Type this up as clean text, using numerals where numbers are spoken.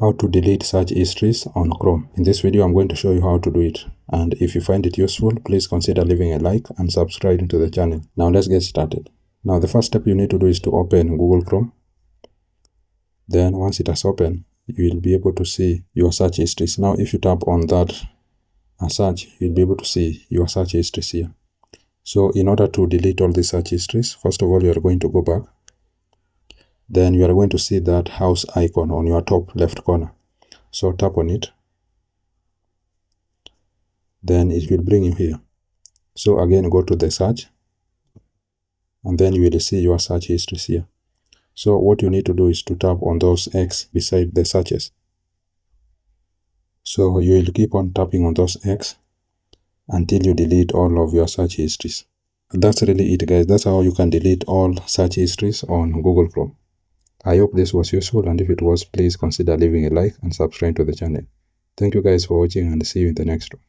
How to delete search histories on Chrome. In this video, I'm going to show you how to do it. And if you find it useful, please consider leaving a like and subscribing to the channel. Now let's get started. Now the first step you need to do is to open Google Chrome. Then once it has opened, you will be able to see your search histories. Now if you tap on that search, you'll be able to see your search histories here. So in order to delete all the search histories, first of all, you are going to go back. Then you are going to see that house icon on your top left corner. So tap on it. Then it will bring you here. So again, go to the search. And then you will see your search histories here. So what you need to do is to tap on those X beside the searches. So you will keep on tapping on those X until you delete all of your search histories. That's really it, guys. That's how you can delete all search histories on Google Chrome. I hope this was useful, and if it was, please consider leaving a like and subscribe to the channel. Thank you guys for watching, and see you in the next one.